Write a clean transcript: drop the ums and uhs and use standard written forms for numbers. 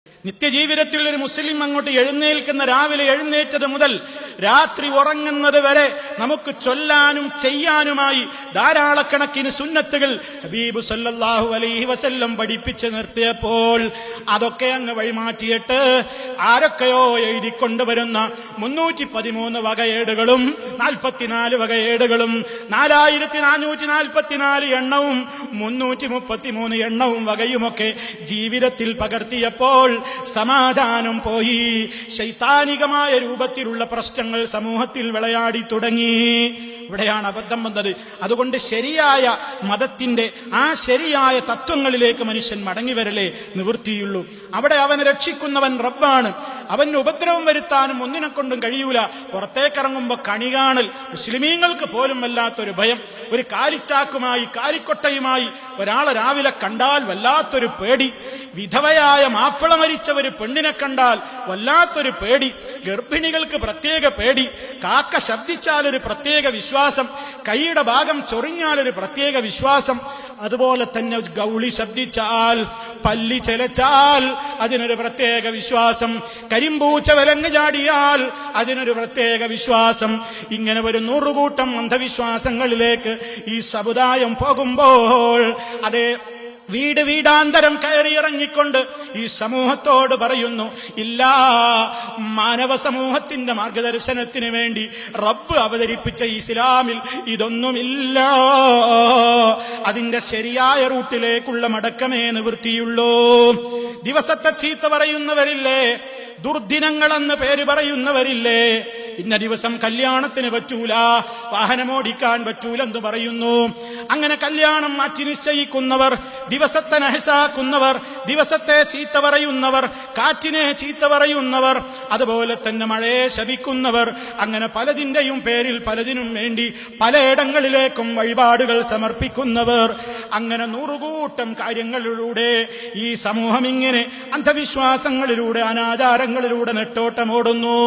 നിത്യജീവിതത്തിൽ ഒരു മുസ്ലിം അങ്ങോട്ട് എഴുന്നേൽക്കുന്ന രാവിലെ എഴുന്നേറ്റത് മുതൽ രാത്രി ഉറങ്ങുന്നത് വരെ നമുക്ക് ചൊല്ലാനും ചെയ്യാനുമായി ധാരാളക്കണക്കിന് സുന്നത്തുകൾ ഹബീബ് സല്ലല്ലാഹു അലൈഹി വസല്ലം പഠിപ്പിച്ച് നിർത്തിയപ്പോൾ അതൊക്കെ അങ്ങ് വഴിമാറ്റിയിട്ട് ആരൊക്കെയോ എഴുതിക്കൊണ്ടുവരുന്ന 313 വകയേടുകളും 44 വകയേടുകളും 4444 എണ്ണവും 333 എണ്ണവും വകയുമൊക്കെ ജീവിതത്തിൽ പകർത്തിയപ്പോൾ സമാധാനം പോയി. ശൈത്താനികമായ രൂപത്തിലുള്ള പ്രശ്നങ്ങൾ സമൂഹത്തിൽ വിളയാടി തുടങ്ങി. ഇവിടെയാണ് അബദ്ധം വന്നത്. അതുകൊണ്ട് ശരിയായ മതത്തിന്റെ ആ ശരിയായ തത്വങ്ങളിലേക്ക് മനുഷ്യൻ മടങ്ങി വരലേ നിവൃത്തിയുള്ളൂ. അവിടെ അവനെ രക്ഷിക്കുന്നവൻ റബ്ബാണ്. അവന് ഉപദ്രവം വരുത്താനും ഒന്നിനെ കൊണ്ടും കഴിയൂല. പുറത്തേക്കിറങ്ങുമ്പോ കണി കാണൽ മുസ്ലിമീങ്ങൾക്ക് പോലും വല്ലാത്തൊരു ഭയം. ഒരു കാലിച്ചാക്കുമായി കാലിക്കൊട്ടയുമായി ഒരാളെ രാവിലെ കണ്ടാൽ വല്ലാത്തൊരു പേടി. വിധവയായ മാപ്പിള മരിച്ച ഒരു പെണ്ണിനെ കണ്ടാൽ വല്ലാത്തൊരു പേടി. ഗർഭിണികൾക്ക് പ്രത്യേക പേടി. കാക്ക ശബ്ദിച്ചാൽ ഒരു പ്രത്യേക വിശ്വാസം. കൈയുടെ ഭാഗം ചൊറിഞ്ഞാൽ ഒരു പ്രത്യേക വിശ്വാസം. അതുപോലെ തന്നെ ഗൗളി ശബ്ദിച്ചാൽ, പല്ലി ചെലച്ചാൽ അതിനൊരു പ്രത്യേക വിശ്വാസം. കരിമ്പൂച്ച വിലങ്ങ് ചാടിയാൽ അതിനൊരു പ്രത്യേക വിശ്വാസം. ഇങ്ങനെ ഒരു 100 കൂട്ടം അന്ധവിശ്വാസങ്ങളിലേക്ക് ഈ സമുദായം പോകുമ്പോൾ അതേ വീട് വീടാന്തരം കയറിയിറങ്ങിക്കൊണ്ട് ഈ സമൂഹത്തോട് പറയുന്നു, ഇല്ല, മാനവ സമൂഹത്തിന്റെ മാർഗദർശനത്തിന് വേണ്ടി റബ്ബ് അവതരിപ്പിച്ച ഇസ്ലാമിൽ ഇതൊന്നുമില്ല. അതിന്റെ ശരിയായ റൂട്ടിലേക്കുള്ള മടക്കമേ നിവൃത്തിയുള്ളൂ. ദിവസത്തെ ചീത്ത പറയുന്നവരില്ലേ, ദുർദിനങ്ങളെന്ന് പേര് പറയുന്നവരില്ലേ, ഇന്ന ദിവസം കല്യാണത്തിന് പറ്റൂല, വാഹനമോടിക്കാൻ പറ്റൂലെന്ന് പറയുന്നു. അങ്ങനെ കല്യാണം മാറ്റി നിശ്ചയിക്കുന്നവർ, ദിവസത്തെ നഹസാക്കുന്നവർ, ദിവസത്തെ ചീത്ത പറയുന്നവർ, കാറ്റിനെ ചീത്ത പറയുന്നവർ, അതുപോലെ തന്നെ മഴയെ ശപിക്കുന്നവർ, അങ്ങനെ പലതിന്റെയും പേരിൽ പലതിനും വേണ്ടി പലയിടങ്ങളിലേക്കും വഴിപാടുകൾ സമർപ്പിക്കുന്നവർ, അങ്ങനെ 100 കൂട്ടം കാര്യങ്ങളിലൂടെ ഈ സമൂഹം ഇങ്ങനെ അന്ധവിശ്വാസങ്ങളിലൂടെ അനാചാരങ്ങളിലൂടെ നെട്ടോട്ടമോടുന്നു.